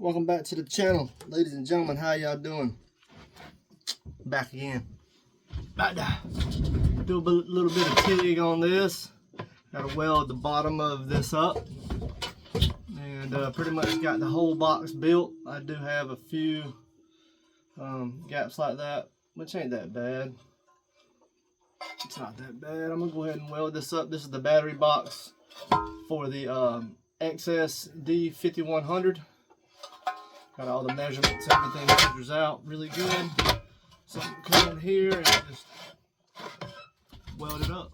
Welcome back to the channel, ladies and gentlemen. How y'all doing? Back again. About to do a little bit of TIG on this. Got to weld the bottom of this up, and pretty much got the whole box built. I do have a few gaps like that, which ain't that bad. It's not that bad. I'm gonna go ahead and weld this up. This is the battery box for the XS D5100. Got all the measurements, everything measures out really good. So I'm gonna come in here and just weld it up.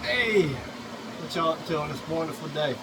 Hey, what y'all up to on this wonderful day?